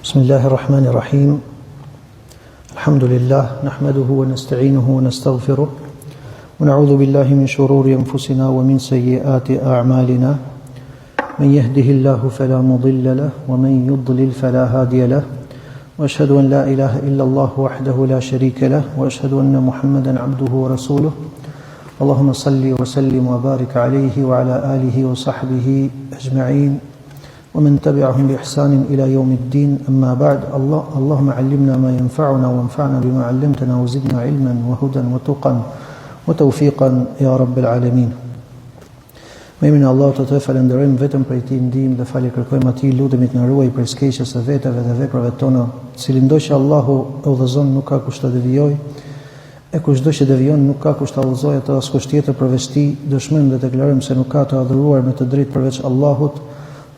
بسم الله الرحمن الرحيم الحمد لله نحمده ونستعينه ونستغفره ونعوذ بالله من شرور أنفسنا ومن سيئات أعمالنا من يهده الله فلا مضل له ومن يضلل فلا هادي له وأشهد أن لا إله إلا الله وحده لا شريك له وأشهد أن محمدا عبده ورسوله اللهم صل وسلم وبارك عليه وعلى آله وصحبه أجمعين ومن تبعهم بإحسان إلى يوم الدين أما بعد اللهم علمنا ما ينفعنا وانفعنا بما علمتنا وزدنا علما وهدى وتقا وتوفيقا يا رب العالمين. Me emrin e Allahut të falenderojmë vetëm për ti ndihmë dhe falje kërkojmë atij, lutemi të na ruajë prej skeqjes së veteve dhe veprave tona, cili ndoshta Allahu e udhëzon nuk ka kush ta devijojë, e kushdo që devijon nuk ka kush ta udhëzojë atë as kush tjetër përveç tij. Dëshmojmë dhe deklarojmë se nuk ka të adhuruar me të drejtë përveç Allahut,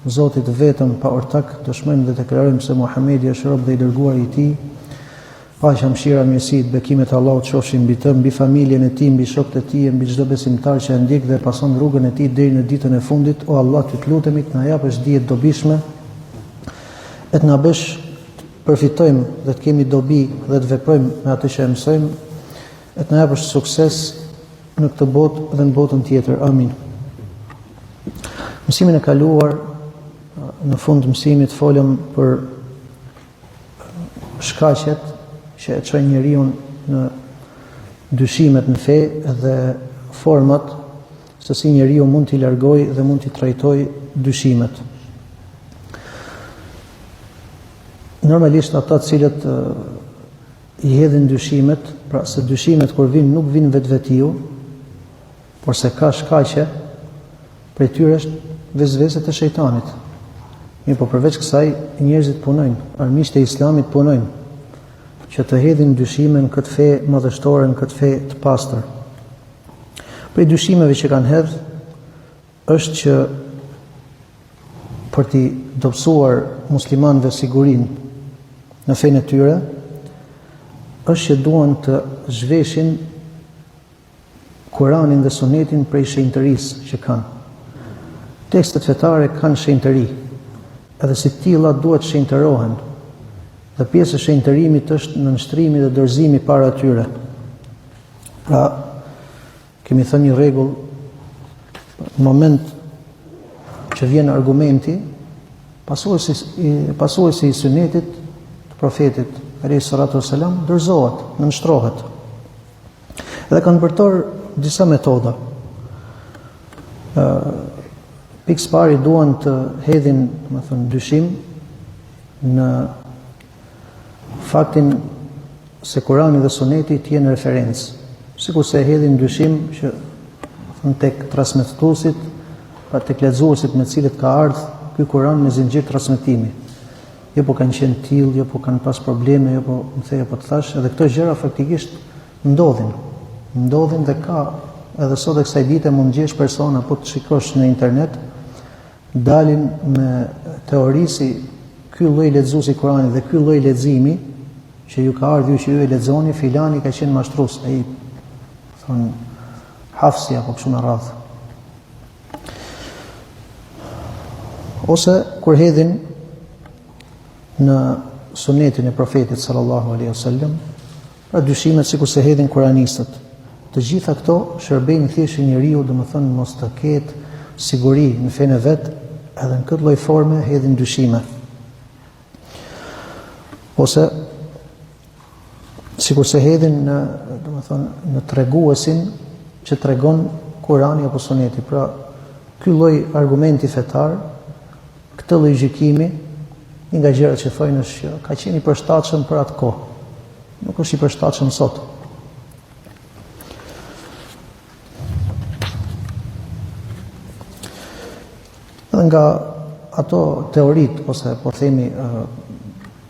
Zotit vetëm pa ortak. Dëshmojmë dhe deklarojmë se Muhamedi është rob dhe i dërguari i tij. Paqja, mëshira, mirësitë, bekimet e Allahut qofshin mbi të, mbi familjen e tij, mbi shokët e tij, mbi çdo besimtar që e ndjek dhe pason rrugën e tij deri në ditën e fundit. O Allah, ty të lutemi të na japësh dije të dobishme, e të na bësh të përfitojmë dhe të kemi dobi dhe të veprojmë me atë që mësojmë, e të na japësh sukses në këtë botë dhe në botën tjetër. Amin. Mësimin e kaluar, në fund të mësimit folëm për shkaqet që e çojnë njeriu në dyshimet në fe dhe format se si njeriu mund t'i largojë dhe mund t'i trajtojë dyshimet. Normalisht ata të cilët i hedhin dyshimet, pra se dyshimet kur vinë nuk vinë vetvetiu, por se ka shkaqe, prej tyre është vezveset e shejtanit. Mirë, po përveç kësaj njerëzit punojnë, armiqtë e Islamit punojnë që të hedhin dyshime në këtë fe madhështore, në këtë fe të pastër. Prej dyshimeve që kanë hedhë është që për t'i dobësuar muslimanëve sigurinë në fenë e tyre, është që duan të zhveshin Kur'anin dhe Sunetin prej shenjtërisë që kanë. Tekstet fetare kanë shenjtëri, edhe si tilla duhet shenjtërohen. Dhe pjesë e shenjtërimit është nënshtrimi dhe dorëzimi para tyre. Pra, kemi thënë një rregull, në moment që vjen argumenti, pasuesi i Sunetit të profetit alayhi salatu wassalam dorëzohet, nënshtrohet. Dhe kanë bërtor disa metoda. Pikë pari duan të hedhin, dyshim në faktin se Kurani dhe Suneti të jenë referencë. Sikur se hedhin dyshim që tek transmetuesit, pa tek lexuesit me cilët ka ardhur ky Kur'an me zinxhir transmetimi. Jo po kanë qenë tillë, jo po kanë pas probleme, jo po më thejë po të thash, edhe këto gjëra faktikisht ndodhin. Ndodhin dhe ka edhe sot e kësaj dite mund gjesh persona, po të shikosh në internet, dalin me teori si ky lloj lexuesi Kur'anit dhe ky lloj leximi që ju ka ardhur që ju e lexoni, filani ka qenë mashtrues, ai thon Hafsi apo kështu me radhë. Ose kur hedhin në Sunetin e Profetit sallallahu alaihi wasallam, pra dyshimet sikur se hedhin kuranistët. Të gjitha këto shërbejnë thjesht njeriu, domethënë mos të ketë siguri në fenë vet, edhe në këtë lloj forme hedhin dyshime. Ose sikur se hedhin në, domethënë, në treguesin që tregon Kurani apo Suneti. Pra, ky lloj argumenti fetar, këtë lloj gjykimi, një nga gjërat që thonë është që ka qenë i përshtatshëm për atë kohë. Nuk është i përshtatshëm sot. Edhe nga ato teoritë ose po themi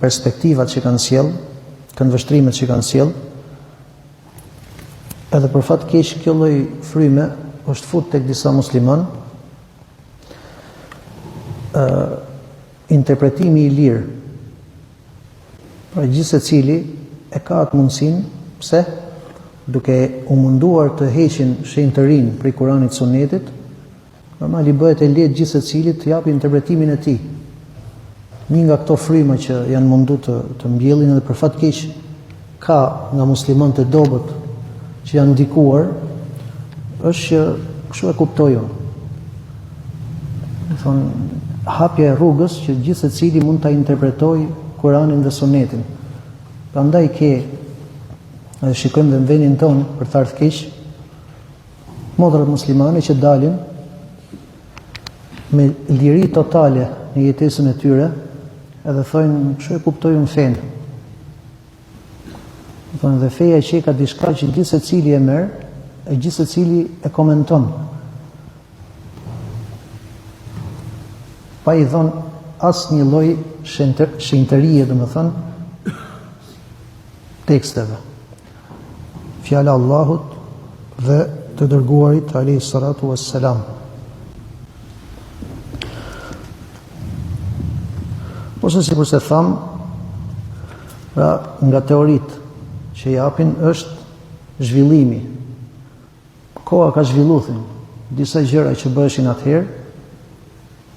perspektivat që kanë sjell, këndvështrimet që kanë sjell, edhe për fat keq kjo lloj fryme është fut tek disa musliman, interpretimi i lirë. Pra gjithë secili e ka atë mundësinë, pse duke u munduar të heqin shenjtërinë prej Kuranit Sunetit, normal i bëhet e lehtë gjithë secilit të japë interpretimin e tij. një nga këto fryma që janë mundu të mbjellin edhe për fat keq ka nga muslimanët e dobët që janë ndikuar, është që kështu e kuptoj unë. Thonë, hapja e rrugës që gjithë secili mund ta interpretojë Kur'anin dhe Sunetin. Prandaj edhe shikojmë dhe në vendin tonë për të ardhur keq, modrat muslimane që dalin me liri totale në jetesën e tyre, edhe thojnë, kështu e kuptojnë fenë. Thonë, dhe feja që ka diçka që gjithë secili e merr, e gjithë secili e komenton. Pa i thonë asë një lloj shenjtërie, domethënë, teksteve. Fjala Allahut dhe të dërguarit alayhi salatu wassalam. Ose sikur se tham, pra nga teoritë që japin është zhvillimi. Koha ka zhvilluar, disa gjëra që bëheshin atëherë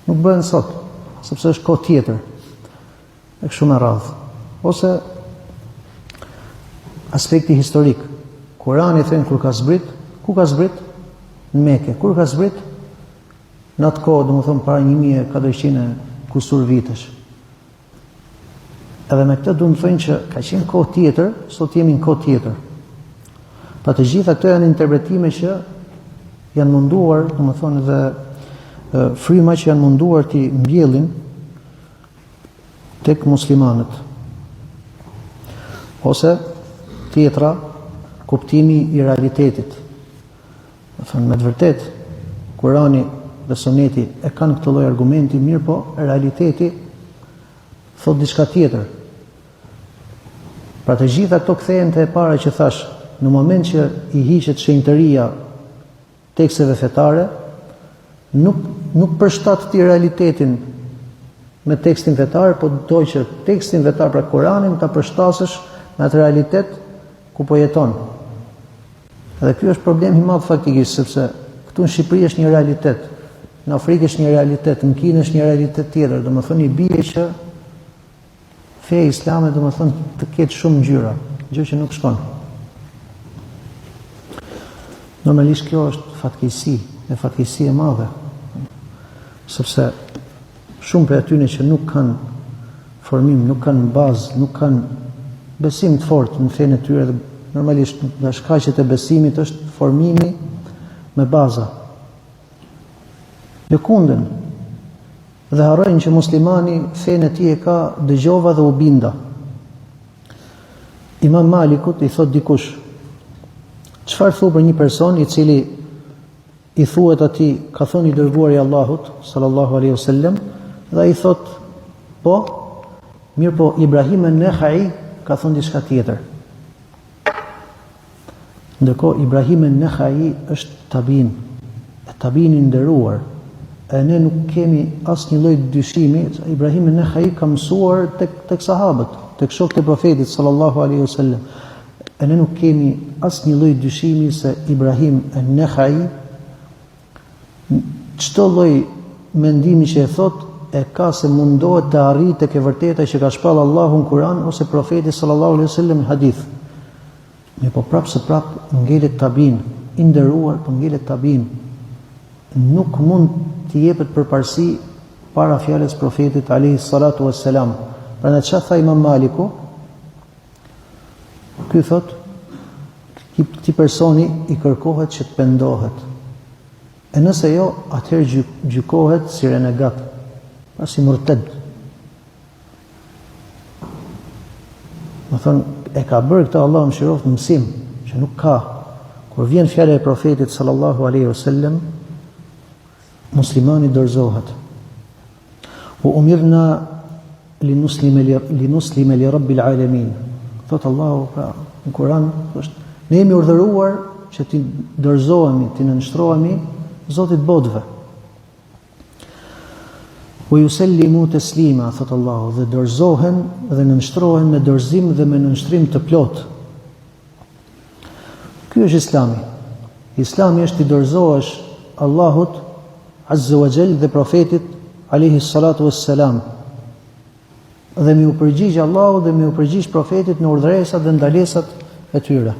nuk bëhen sot, sepse është kohë tjetër. E kështu me radhë. Ose aspekti historik. Kurani thënë kur ka zbrit, ku ka zbrit? Në Mekë. Kur ka zbrit? Në atë kohë, domethënë para 1400 kusur vitesh. Edhe me këtë du më thënë që ka qenë kohë tjetër, sot jemi në kohë tjetër. Pa të gjitha këto janë interpretime që janë munduar, domethënë dhe fryma që janë munduar të mbjellin tek muslimanët. Ose tjetra, kuptimi i realitetit. Me të vërtet, Kurani dhe Suneti e kanë këtë lloj argumenti, mirë po realiteti thot diçka tjetër. Pra të gjitha këto kthehen te e para që thash, në moment që i hiqet shenjtëria teksteve fetare, nuk përshtat ti realitetin me tekstin fetar, po doj që tekstin fetar pra Kuranin ta përshtasësh me atë realitet ku po jeton. Edhe ky është problemi i madh faktikisht, sepse këtu në Shqipëri është një realitet, në Afrikë është një realitet, në Kinë është një realitet tjetër, domethënë i bie që feja islame domethënë të ketë shumë ngjyra, gjë që nuk shkon. Normalisht kjo është fatkeqësi, e madhe, sepse shumë prej atyre që nuk kanë formim, nuk kanë bazë, nuk kanë besim të fortë në fenë e tyre, dhe normalisht nga shkaqet e besimit është formimi me baza. Lëkundën dhe harrojnë që muslimani fenë e tij e ka dëgjova dhe u binda. Imam Malikut i thot dikush, çfarë thu për një person i cili i thuhet atij, ka thënë i dërguari i Allahut sallallahu alaihi wasallam, dhe ai thot, po, mirë po Ibrahim an-Nakhai ka thënë diçka tjetër. Ndërkohë Ibrahim an-Nakhai është tabin, tabini nderuar. E ne nuk kemi asnjë lloj dyshimi, Ibrahim an-Nakhai ka mësuar tek sahabët, tek shokët e profetit sallallahu alaihi wasallam. E ne nuk kemi asnjë lloj dyshimi se Ibrahim an-Nakhai çdo lloj mendimi që e thot e ka se mundohet të arrijë tek e vërteta që ka shpall Allahu në Kur'an ose profeti sallallahu alaihi wasallam në hadith. Me po prap ngelet tabin, i nderuar po ngelet tabin. Nuk mund të jepet përparësi para fjalës profetit alayhi salatu wassalam. Prandaj çfarë tha Imam Maliku? Ky thot, këtij personi i kërkohet që të pendohet. E nëse jo, atëherë gjykohet si renegat, pra si murted. Më thonë, e ka bërë këta Allah më shiroft mësim, që nuk ka. Kur vjen fjala e profetit sallallahu alaihi wasallam, muslimani dorëzohet. U umirna li nuslime li rabbil alamin. Thot Allahu pra në Kur'an, ne jemi urdhëruar që ti dorëzohemi, ti nënshtrohemi Zotit botëve. U yusallimu taslima, thot Allahu, dhe dorëzohen dhe nënshtrohen me dorëzim dhe me nënshtrim të plot. Ky është Islami. Islami është ti dorëzohesh Allahut azza wa jall dhe profetit alayhi salatu wassalam. dhe mi u përgjigj Allahut dhe mi u përgjigj profetit në urdhëresat dhe ndalesat e tyre.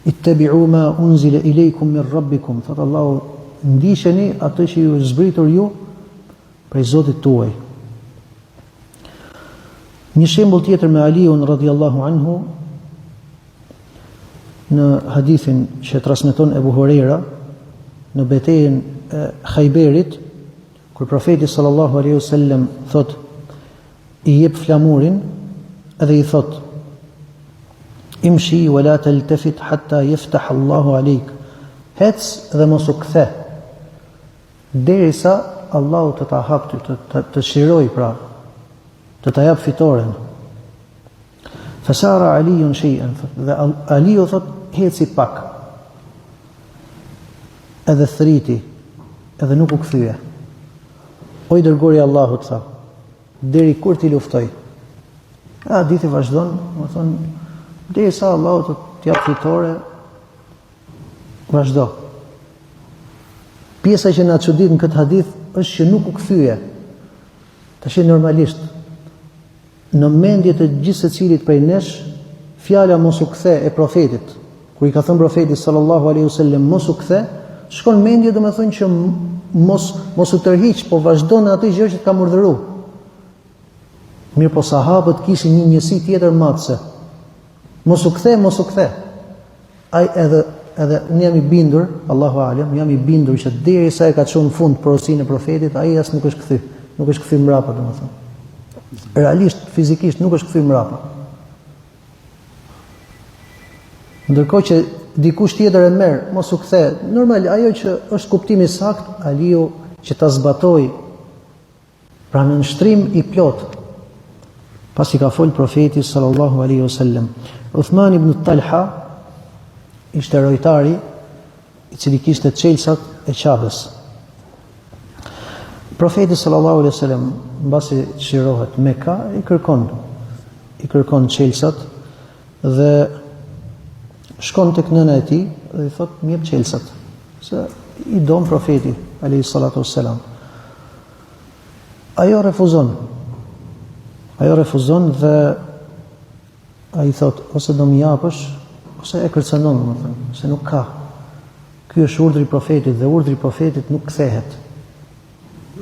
Ittabi'u ma unzila ilaykum min rabbikum, thot Allahu, ndiqeni atë që ju është zbritur ju prej Zotit tuaj. Një shembull tjetër me Aliun radhiyallahu anhu në hadithin që transmeton Ebu Huraira në betejën e Khajberit, kur profeti sallallahu alaihi wasallam thot i jep flamurin edhe i thot imshi wala taltafit hatta yaftah Allahu alejk, hec dhe mos u kthe derisa Allahu të ta hap të shiroj, pra të ta jap fitoren. Fasara Aliun shay'an, dhe Aliu thot heci pak, edhe thriti, edhe nuk u kthye. O i dërguari i Allahut, tha, deri kur ti luftoj? Hadithi vazhdon, më thon, derisa Allahu të jap fitore, vazhdo. Pjesa që na çudit në këtë hadith është që nuk u kthye. Tash normalisht në mendje të gjithë secilit prej nesh, fjala mos u kthe e profetit, kur i ka thënë profetit sallallahu alaihi wasallam mos u kthe, shkon mendje domethënë që mos u tërhiq, po vazhdon në atë gjë që ka urdhëruar. Mirë, po sahabët kishin një njësi tjetër matëse. Mos u kthe. Ai edhe unë jam i bindur, Allahu alem, jam i bindur që derisa e ka çuar në fund porosinë e profetit, ai as nuk është kthy. Nuk është kthy mbrapa, domethënë. Realisht, fizikisht nuk është kthy mbrapa. Ndërkohë që dikush tjetër e merr, mos u kthe. Normal, ajo që është kuptimi sakt, Aliu që ta zbatoi pra në nështrim i plot, pasi ka fol profeti sallallahu alaihi wasallam. Uthman ibn Talha ishte rojtari i cili kishte çelësat e Qabës. Profeti sallallahu alaihi wasallam mbasi çirohet Mekka, i kërkon çelësat dhe shkon tek nëna e tij dhe i thot më jep çelësat, se i don profeti alayhi salatu wassalam. Ajo refuzon dhe ai thot ose do më japësh ose e kërcënon, domethënë, se nuk ka. Ky është urdhri i profetit dhe urdhri i profetit nuk kthehet.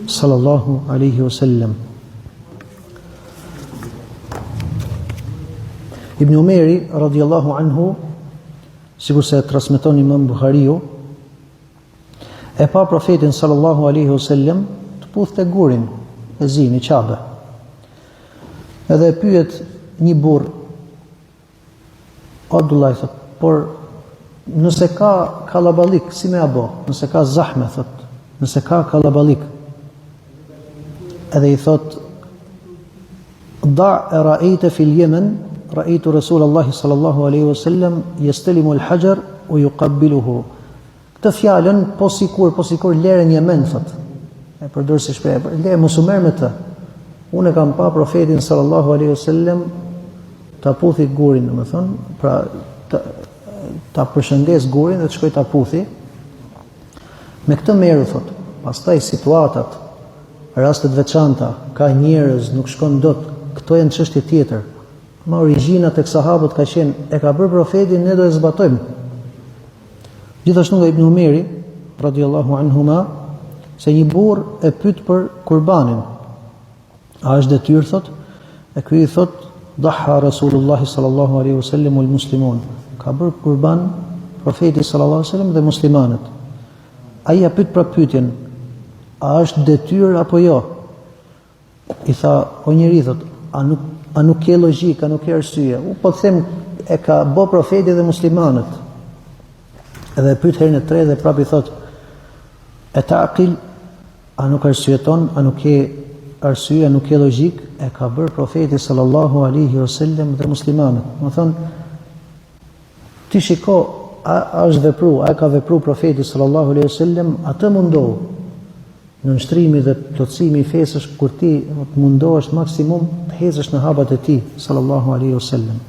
Sallallahu alaihi wasallam. Ibn Umeri radhiyallahu anhu, sikur se transmeton Imam Buhariu, e pa profetin sallallahu alaihi wasallam të puthte gurin e zi në Qabe. Edhe e pyet një burr, Abdullah, thot, por nëse ka kalaballik, si me abo? Nëse ka zahme, thot, nëse ka kalaballik. Edhe i thot, da e ra'ejte fil Yemen, ra'ejtu Rasulallahi sallallahu alaihi wasallam yastalimu al-hajar u yuqabbiluhu. Këtë fjalën po sikur lere në Yemen, thot. E përdor si shprehje, le mos u merr me të. Unë kam pa profetin sallallahu alaihi wasallam ta puthi gurin, domethënë, pra ta përshëndes gurin dhe të shkoj ta puthi. Me këtë merr, thot. Pastaj situatat, rastet veçanta, ka njerëz, nuk shkon dot, këto janë çështje tjetër. Ma origjina tek sahabët ka qenë, e ka bërë profetin, ne do e zbatojmë. Gjithashtu nga Ibn Umeri radhiyallahu anhuma, se një burr e pyet për kurbanin. A është detyrë, thot? E ky i thot, dhaha Rasulullah sallallahu alaihi wasallam wal muslimun. Ka bërë kurban profeti sallallahu alaihi wasallam dhe muslimanët. Ai ja pyet pra pyetjen, a është detyrë apo jo? I tha, o njeri, thot, a nuk ke logjik, a nuk ke arsye? Po them, e ka bë profeti dhe muslimanët. Edhe pyet herën e tretë dhe prapë i thot, e taqil, a nuk arsyeton, a nuk ke arsye, a nuk ke logjik? E ka bërë profeti sallallahu alaihi wasallam dhe muslimanët. Do thonë, ti shiko, a është vepru, a ka vepru profeti sallallahu alaihi wasallam, atë mundohu. Në nështrimi dhe plotësimi i fesësh, kur ti të mundohesh maksimum të hezësh në hapat e tij sallallahu alaihi wasallam.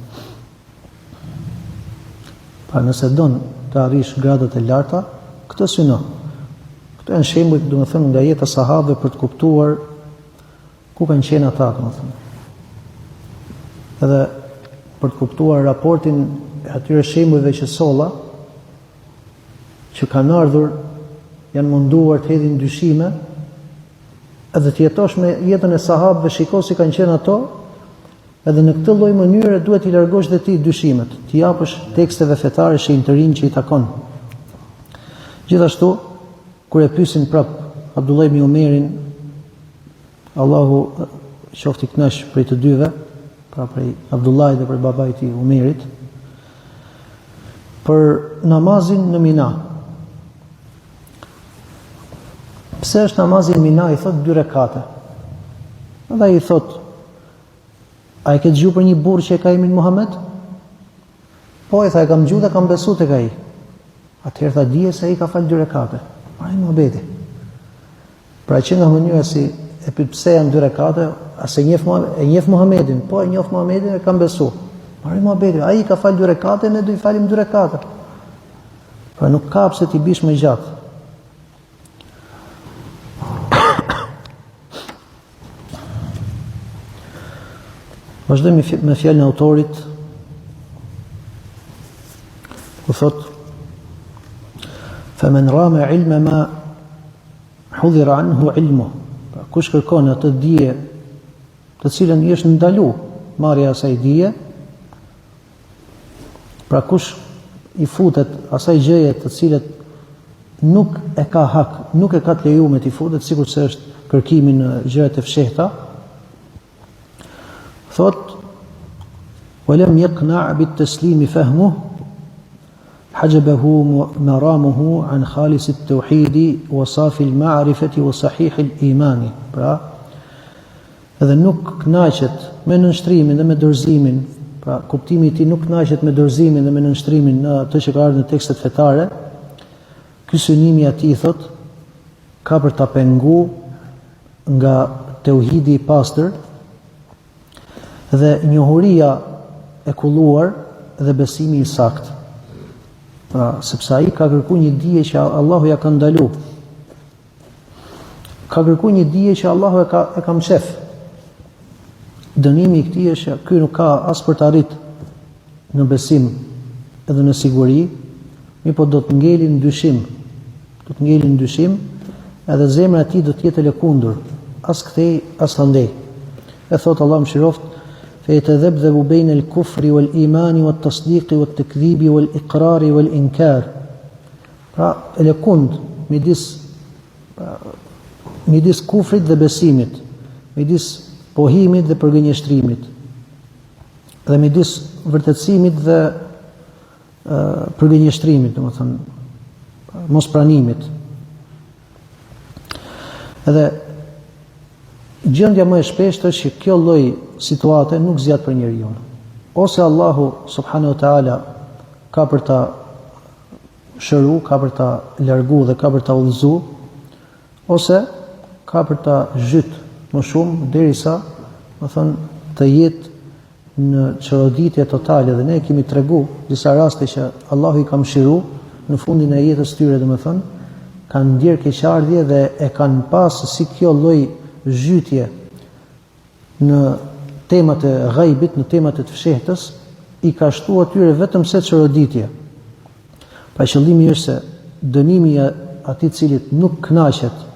Pa nëse don të arrish gradat e larta, këtë syno. Këto janë shembuj, domethënë, nga jeta e sahabëve për të kuptuar ku kanë qenë ata, domethënë. Edhe për të kuptuar raportin e atyre shembujve që solla, që kanë ardhur, janë munduar të hedhin dyshime, edhe të jetosh me jetën e sahabëve, shiko si kanë qenë ato, edhe në këtë lloj mënyre duhet i largosh dhe ti dyshimet, t'i japësh teksteve fetare shenjtërinë që i takon. Gjithashtu, kur e pyesin prap Abdullah ibn Umerin, Allahu qoftë i kënaq prej të dyve, pra prej Abdullahit dhe prej babait të Umerit, për namazin në Mina. Pse është namazi në Mina? I thot 2 rekate. Dhe i thot, a i ke dëgjuar për një burrë që e ka emrin Muhammed? Po, i tha, e kam dëgjuar dhe kam besuar tek ai. Atëherë tha, dije se ai ka fal 2 rekate. Ai Muhamedi. Pra që nga mënyra si e pyet pse janë 2 rekate, ase e njeh Muhamedin, po e njeh Muhamedin e kam besuar. Ai Muhamedi, ai ka fal 2 rekate, ne do i falim 2 rekate. Pra nuk ka pse ti bish më gjatë. Vazhdojmë me fjalën e autorit, ku thot: "Faman rama ilma ma hudhira anhu ilmuhu." Pra kush kërkon atë dije të cilën i është ndaluar marrja e asaj dije, pra kush i futet asaj gjëje të cilët nuk e ka hak, nuk e ka të lejuar me t'i futet, sikur se është kërkimi në gjërat e fshehta, thot: "Walam yaqna' bit-taslimi fahmuhu hajabahu maramuhu an khalis at-tauhid wa safi al-ma'rifati wa sahih al-iman." Pra, edhe nuk kënaqet me nënshtrimin dhe me dorëzimin, pra kuptimi i tij nuk kënaqet me dorëzimin dhe me nënshtrimin në atë që ka ardhur në tekstet fetare. Ky synimi i atij thot ka për ta pengu nga tauhidi i pastër dhe njohuria e kulluar dhe besimi i saktë. Pra, sepse ai ka kërkuar një dije që Allahu ja ka ndaluar. Ka kërkuar një dije që Allahu e ka mshef. Dënimi i këtij është që ky nuk ka as për të arrit në besim edhe në siguri, po do të ngeli në dyshim. Do të ngeli në dyshim, edhe zemra e tij do të jetë e lëkundur, as kthej as andej. E thot Allah mëshiroft: "Fayatadhabdhabu bayna al-kufri wal-imani wat-tasdiqi wat-takdhibi wal-iqrari wal-inkar." Pra, e lëkund midis kufrit dhe besimit, midis pohimit dhe përgënjeshtrimit, dhe midis vërtetësimit dhe përgënjeshtrimit, domethënë mos pranimit. Edhe gjendja më e shpeshtë është që kjo lloj situate nuk zgjat për njeriu. Ose Allahu subhanahu wa taala ka për ta shëru, ka për ta largu dhe ka për ta udhëzu, ose ka për ta zhyt më shumë derisa, do thon, të jetë në çoroditje totale. Dhe ne kemi tregu disa raste që Allahu i ka mëshiruar në fundin e jetës tyre, domethën, kanë ndjer keqardhje dhe e kanë pas si kjo lloj zhytje në temat e ghaibit, në temat e të fshehtës, i ka shtuar atyre vetëm se çoroditje. Pra qëllimi është se dënimi i atij cilit nuk kënaqet,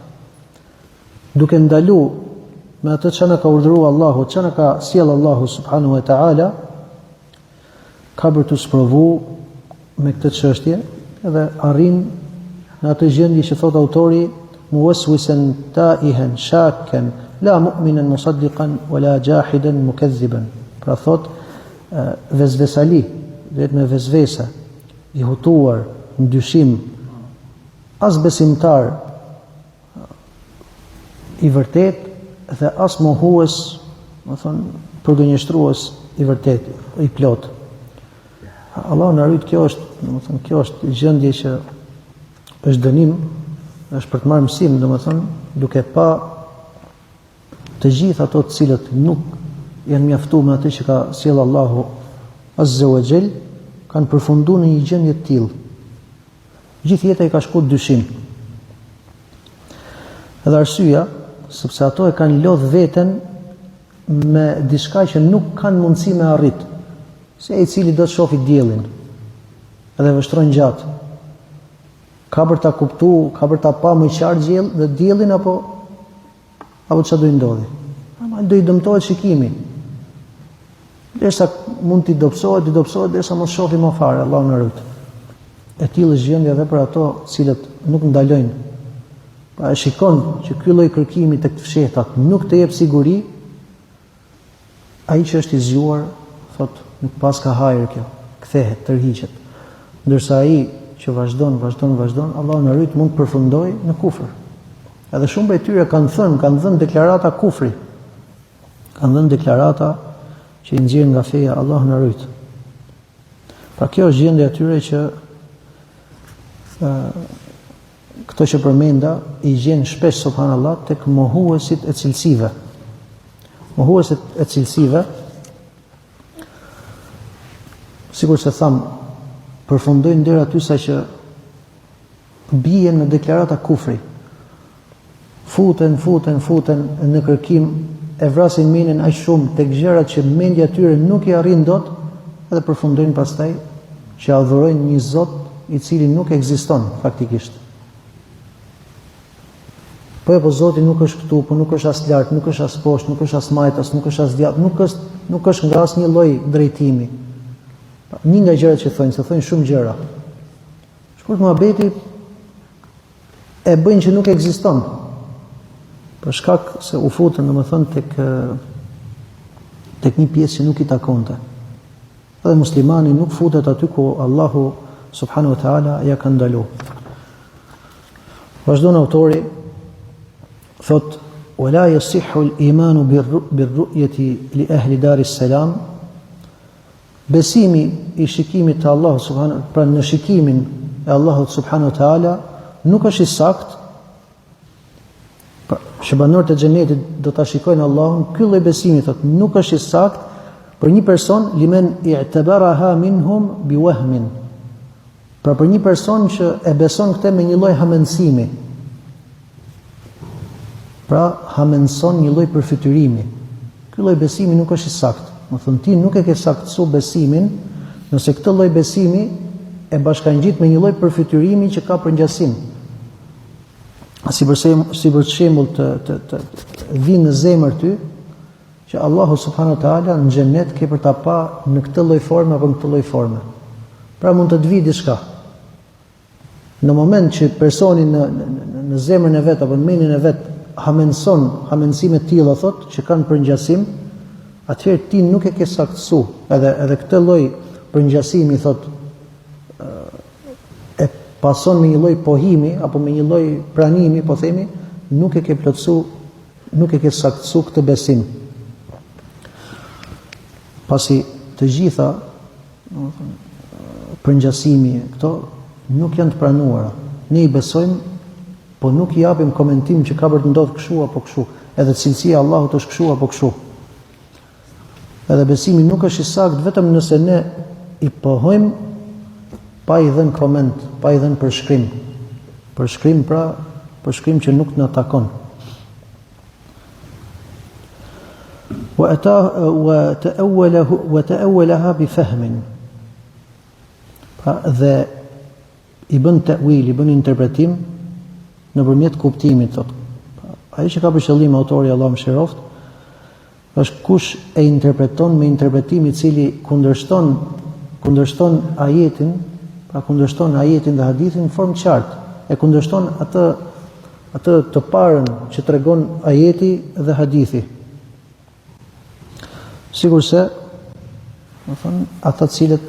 duke ndalu me atë që na ka urdhëruar Allahu, që na ka sjell Allahu subhanahu wa taala, ka për të sprovu me këtë çështje edhe arrin në atë gjendje që thot autori: "Muwaswisan ta'ihan shakkan la mu'minan musaddiqan wala jahidan mukazziban." Pra thot vezvesali, dhe me vezvese, i hutuar në dyshim, as besimtar i vërtet dhe as mohues, do thon përgënjeshtrues i vërtet, i plot. Allah na rrit, kjo është, do thon, kjo është gjendje që është dënim, është për të marrë mësim, domethënë, duke pa të gjithë ato të cilët nuk janë mjaftuar me atë që ka sjell Allahu Azza wa Jall, kanë përfunduar në një gjendje të tillë. Gjithë jeta i ka shkuar dyshim. Edhe arsyeja, sepse ato e kanë lodh veten me diçka që nuk kanë mundësi me arrit. Se i cili do të shofi diellin, edhe vështron gjatë. Ka për ta kuptu, ka për ta pa më qartë dhe diellin apo çfarë do i ndodhi? Ama do i dëmtohet shikimi. Derisa mund t'i dobësohet derisa mos shofi më fare, Allahu na rrit. E tillë është gjendja edhe për ato cilët nuk ndalojnë. Pra e shikon që ky lloj kërkimi tek të fshehtat nuk të jep siguri, ai që është i zgjuar thotë nuk pas ka hajër kjo, kthehet, tërhiqet. Ndërsa ai që vazhdon, Allahu na rrit mund të përfundojë në kufër. Edhe shumë prej tyre kanë dhënë deklarata kufri. Kanë dhënë deklarata që i nxjerrin nga feja, Allahu na rrit. Pra kjo është gjendja e tyre që këto që përmenda i gjen shpesh subhanallahu tek mohuesit e cilësive. Mohuesit e cilësive, sikur se tham, përfundojnë deri aty sa që bien në deklarata kufri. Futen në kërkim, e vrasin mendjen aq shumë tek gjërat që mendja e tyre nuk i arrin dot, edhe përfundojnë pastaj që adhurojnë një Zot i cili nuk ekziston faktikisht. Po Zoti nuk është këtu, po nuk është as lart, nuk është as poshtë, nuk është as majtas, nuk është as djathtë, nuk është nga asnjë lloj drejtimi. Një nga gjërat që thonë shumë gjëra. Shkurt muhabeti e bëjnë që nuk ekziston. Për shkak se u futën domethënë tek një pjesë që nuk i takonte. Edhe muslimani nuk futet aty ku Allahu subhanahu wa taala ja ka ndaluar. Vazhdon autori thot wala yasihhu al-iman bir-ru'yati li ahli dar as-salam. Besimi i shikimit të Allahut subhanahu, pra në shikimin e Allahut subhanahu wa taala nuk është i saktë. Që banorët e xhenetit do ta shikojnë Allahun, ky lloj besimi thot nuk është i saktë për një person limen i'tabaraha minhum biwahmin. Pra për një person që e beson këtë me një lloj hamendësimi. Pra hamendson një lloj përfytyrimi. Ky lloj besimi nuk është i saktë. Do thonë ti nuk e ke saktësuar besimin, nëse këtë lloj besimi e bashkangjit me një lloj përfytyrimi që ka përngjasim. Si për shembull të vinë në zemër ty që Allahu subhanahu wa taala në xhenet ke për ta pa në këtë lloj forme apo në këtë lloj forme. Pra mund të vi diçka. Në moment që personi në zemrën e vet apo në mendjen e vet hamendson hamendësime të tilla thotë që kanë përngjasim, atëherë ti nuk e ke saktësuar. Edhe këtë lloj përngjasimi thotë e pason me një lloj pohimi apo me një lloj pranimi, po themi, nuk e ke plotësuar, nuk e ke saktësuar këtë besim. Pasi të gjitha, përngjasimi këto nuk janë të pranuara. Ne i besojmë, po nuk i japim komentim që ka për të ndodhur kështu apo kështu. Edhe cilësia e Allahut është kështu apo kështu. Edhe besimi nuk është i saktë vetëm nëse ne i pohojmë pa i dhënë koment, pa i dhënë përshkrim. Përshkrim pra, përshkrim që nuk na takon. وتأولها بفهم. Pra dhe i bën ta'wil, i bën interpretim nëpërmjet kuptimit thotë. Ai që ka për qëllim autori Allahu mëshiroft është kush e interpreton me interpretim i cili kundërshton ajetin, pra kundërshton ajetin dhe hadithin në formë qartë, e kundërshton atë të parën që tregon ajeti dhe hadithi. Sigurisht, do thonë, ata cilët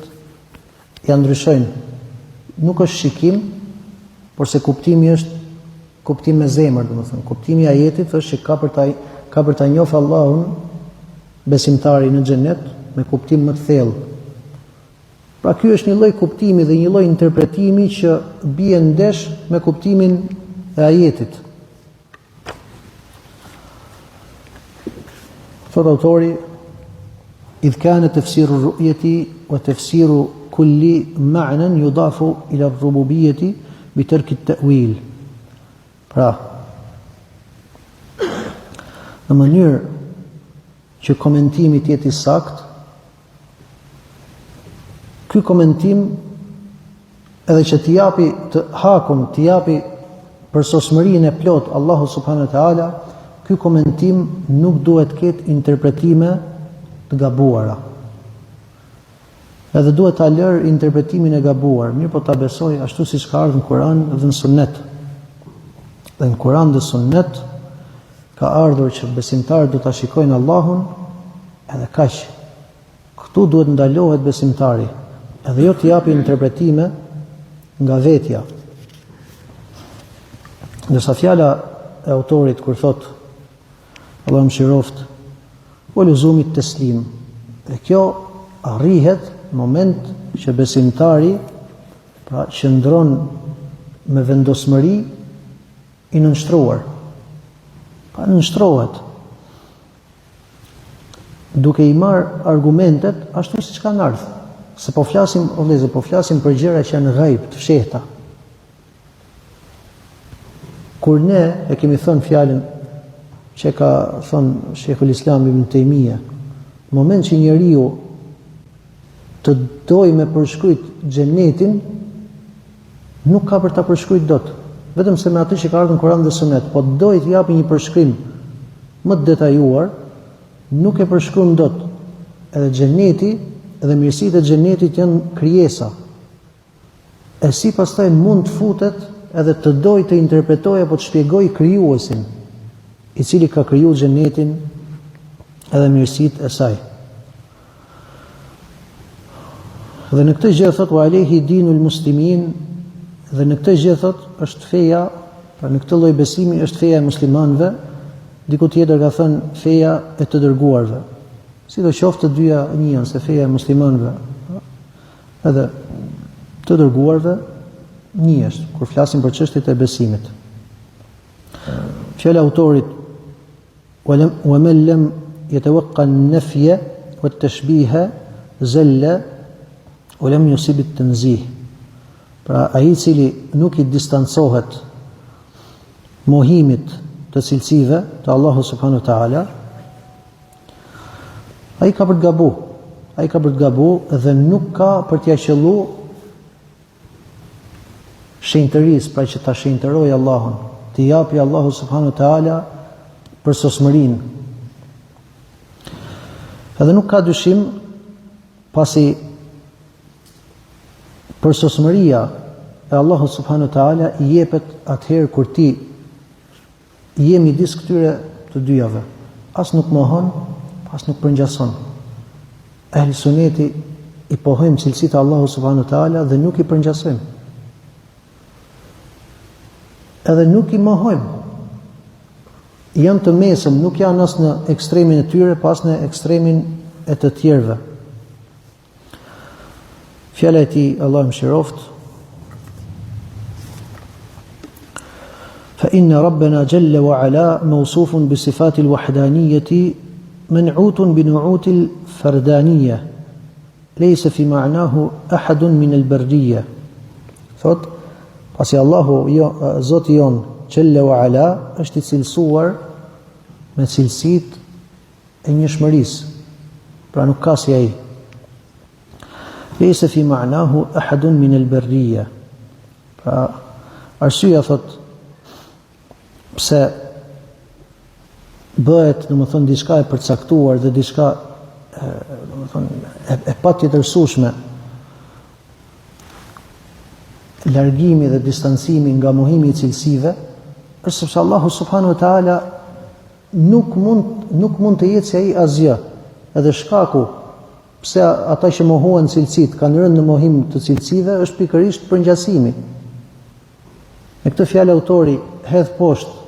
janë ndryshojnë, nuk është shikim, por se kuptimi është kuptim me zemër, domethënë, kuptimi i ajetit është që ka për ta njohur Allahun besimtari në xhenet me kuptim më të thellë. Pra ky është një lloj kuptimi dhe një lloj interpretimi që bie ndesh me kuptimin e ajetit. Thot autori إذ كان تفسير الرؤية وتفسير كل معنى يضاف إلى الربوبية بترك التأويل. Pra, në mënyrë që komentimi të jetë i saktë, ky komentim edhe që t'i japi të hakun, t'i japi për sosmërinë e plot Allahu subhanahu wa taala, ky komentim nuk duhet të ketë interpretime të gabuara. Edhe duhet ta lër interpretimin e gabuar, mirë po ta besoj ashtu siç ka ardhur në Kur'an dhe në Sunnet. Dhe në Kur'an dhe Sunnet ka ardhur që besimtarët do ta shikojnë Allahun edhe kaq. Këtu duhet ndalohet besimtari, edhe jo të japi interpretime nga vetja. Ndërsa fjala e autorit kur thot Allahu mëshiroft, u luzumit teslim. Dhe kjo arrihet në moment që besimtari pra qëndron me vendosmëri i nënshtruar. Pa nënshtrohet duke i marr argumentet ashtu siç kanë ardhur. Se po flasim, o vëllezër, po flasim për gjëra që janë ghaib, të fshehta. Kur ne e kemi thënë fjalën që ka thënë Sheikhul Islam Ibn Taymija, në moment që njeriu të doj me përshkruajt xhenetin, nuk ka për ta përshkruajt dot, vetëm se me atë që ka ardhur në Kur'an dhe Sunet, po doj të japi një përshkrim më të detajuar, nuk e përshkruan dot. Edhe xheneti dhe mirësitë e xhenetit janë krijesa. E si pastaj mund të futet edhe të doj të interpretoj apo të shpjegoj krijuesin, i cili ka krijuar xhenetin edhe mirësitë e saj. Dhe në këtë gjë thot wa alayhi dinul muslimin, dhe në këtë gjë thot është feja, pra në këtë lloj besimi është feja e muslimanëve, diku tjetër ka thënë feja e të dërguarve. Sidoqoftë të dyja njëjën, se feja e muslimanëve edhe të dërguarve një është, kur flasim për çështjet e besimit. Fjala e autorit wa man lam yatawaqqa an-nafya wa at-tashbiha zalla wa lam yusib at-tanzih. Pra ai i cili nuk i distancohet mohimit të cilësive të Allahu subhanahu wa taala, ai ka për të gabu. Ai ka për të gabu dhe nuk ka për t'ia qellu shenjtërisë, pra që ta shenjtëroj Allahun, t'i japi Allahu subhanahu wa taala për sosmërinë. Edhe nuk ka dyshim, pasi për sosmëria e Allahu subhanahu wa taala i jepet atëherë kur ti je midis këtyre të dyjave. As nuk mohon, as nuk përngjason. Ehli suneti i pohojmë cilësitë e Allahu subhanahu wa taala dhe nuk i përngjasojmë. Edhe nuk i mohojmë. Janë të mesëm, nuk janë as në ekstremin e tyre, pas në ekstremin e të tjerëve. Fjala e tij, Allahu mëshiroft, fa inna rabbana jalla wa ala mawsufun bi sifati al-wahdaniyati man'utun bi nu'uti al-fardaniyah laysa fi ma'nahu ahadun min al-barriyah. Thot, pasi Allahu Zoti jon jalla wa ala është i cilësuar me cilësitë e njëshmërisë, pra nuk ka si ai. Laysa fi ma'nahu ahadun min al-barriyah. Pra arsyeja thot pse bëhet, domethënë, diçka e përcaktuar dhe diçka domethënë e patjetërsueshme, largimi dhe distancimi nga mohimi i cilësive, është sepse Allahu subhanahu wa taala nuk mund të jetë si ai asgjë. Edhe shkaku pse ata që mohuan cilësitë kanë rënë në mohim të cilësive është pikërisht përngjasimi. Me këtë fjalë autori hedh poshtë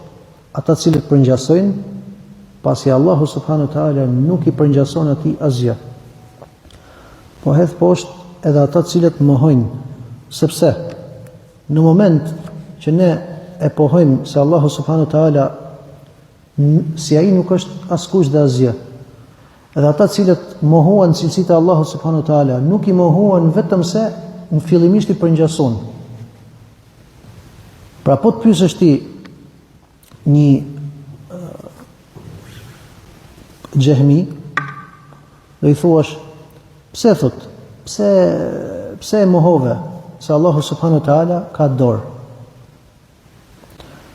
ata cilët përngjasojnë, pasi Allahu subhanahu wa taala nuk i përngjason atij asgjë. Po hedh poshtë edhe ata cilët mohojnë, sepse në moment që ne e pohojmë se Allahu subhanahu wa taala si ai nuk është askush dhe asgjë, edhe ata cilët mohuan cilësitë e Allahu subhanahu wa taala nuk i mohuan vetëm se në fillimisht i përngjason. Pra po të pyesësh ti një xehmi, Do I thuash, pse thot? Pse e mohove se Allahu subhanahu wa taala ka dorë?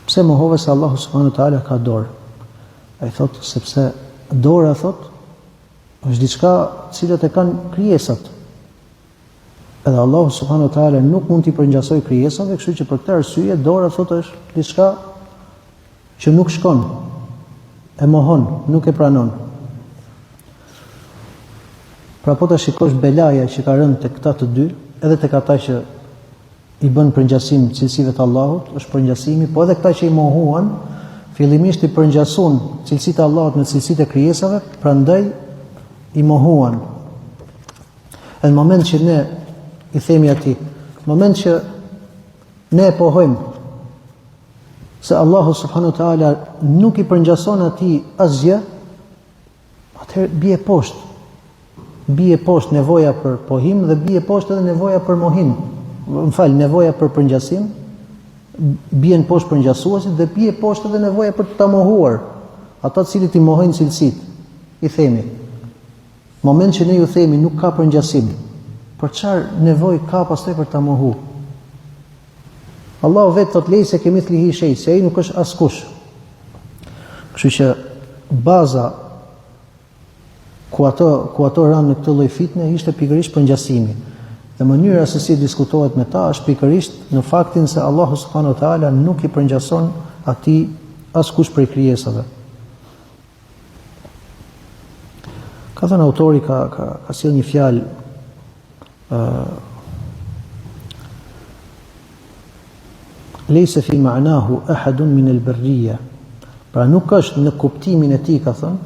Pse mohove se Allahu subhanahu wa taala ka dorë? Ai thot sepse dora thot është diçka cilat e kanë krijesat. Edhe Allahu subhanahu wa taala nuk mund t'i përngjasoj krijesave, kështu që për këtë arsye dora thot është diçka që nuk shkon, e mohon, nuk e pranon. Pra po ta shikosh belaja që ka rënë tek këta të dy, edhe tek ata që i bën përngjasim cilësive të Allahut, është përngjasimi, po edhe këta që i mohuan, fillimisht i përngjason cilësitë e Allahut me cilësitë e krijesave, prandaj i mohuan. Në moment që ne i themi atij, në moment që ne e pohojmë se Allahu subhanahu wa taala nuk i përngjason atij asgjë, atëherë bie poshtë nevoja për pohim dhe bie poshtë edhe nevoja për mohim. Nevoja për përngjasim, bien poshtë përngjasuesit dhe bie poshtë edhe nevoja për ta mohuar ata të cilët i mohojnë cilësitë. I themi, moment që ne ju themi nuk ka përngjasim, për çfarë nevojë ka pastaj për ta mohuar? Allahu vetë thot lejse kemithlihi shay, se ai nuk është askush. Kështu që baza ku ato ranë në këtë lloj fitne ishte pikërisht përngjasimi. Dhe mënyra se si diskutohet me ta është pikërisht në faktin se Allahu subhanahu wa taala nuk i përngjason atij askush prej krijesave. Ka thënë autori ka sjell një fjalë lejse fi ma'nahu ahadun min al-barriya. Pra nuk është në kuptimin e tij, ka thënë,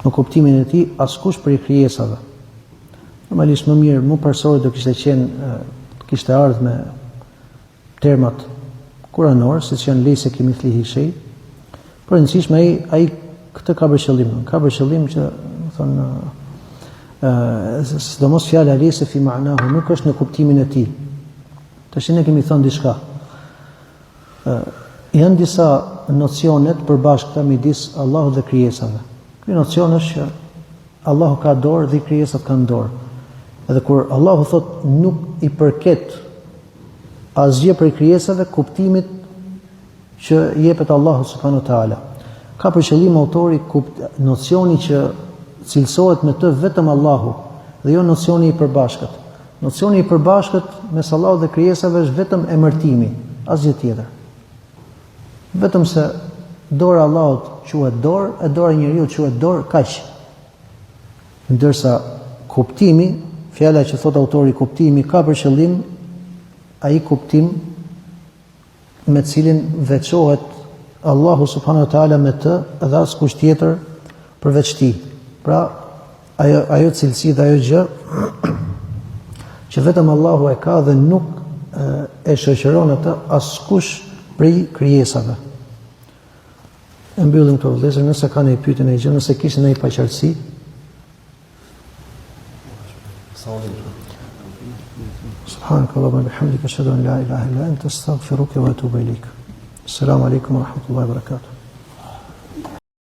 në kuptimin e tij askush prej krijesave. Normalisht më mirë, më përsori do kishte ardhur me termat kuranor, siç janë lejse kemithlihi shay. Por rëndësishme ai këtë ka për qëllim. Ka për qëllim që, do thonë, sidomos fjala lejse fi ma'nahu nuk është në kuptimin e tij. Tash ne kemi thënë diçka. Janë disa nocionet përbashkëta midis Allahut dhe krijesave. Ky nocion është që Allahu ka dorë dhe krijesat kanë dorë. Edhe kur Allahu thot nuk i përket asgjë prej krijesave, kuptimit që jepet Allahu subhanahu wa taala. Ka për qëllim autori nocioni që cilësohet me të vetëm Allahu dhe jo nocioni i përbashkët. Nocioni i përbashkët mes Allahut dhe krijesave është vetëm emërtimi, asgjë tjetër. Vetëm se dora e Allahut quhet dorë, e dora e njeriu quhet dorë, kaq. Ndërsa kuptimi, fjala që thot autori kuptimi, ka për qëllim ai kuptim me cilin veçohet Allahu subhanahu wa taala me të dhe askush tjetër përveç tij. Pra ajo cilësi dhe ajo gjë që vetëm Allahu e ka dhe nuk e shoqëron atë askush prej krijesave. E mbyllim këto vëllezër, nëse ka ndonjë pyetje në gjë, nëse kishte ndonjë paqartësi. Subhanakallahumma wa bihamdika ashhadu an la ilaha illa anta astaghfiruka wa atubu ilaik. Assalamu alaikum wa rahmatullahi wa barakatuh.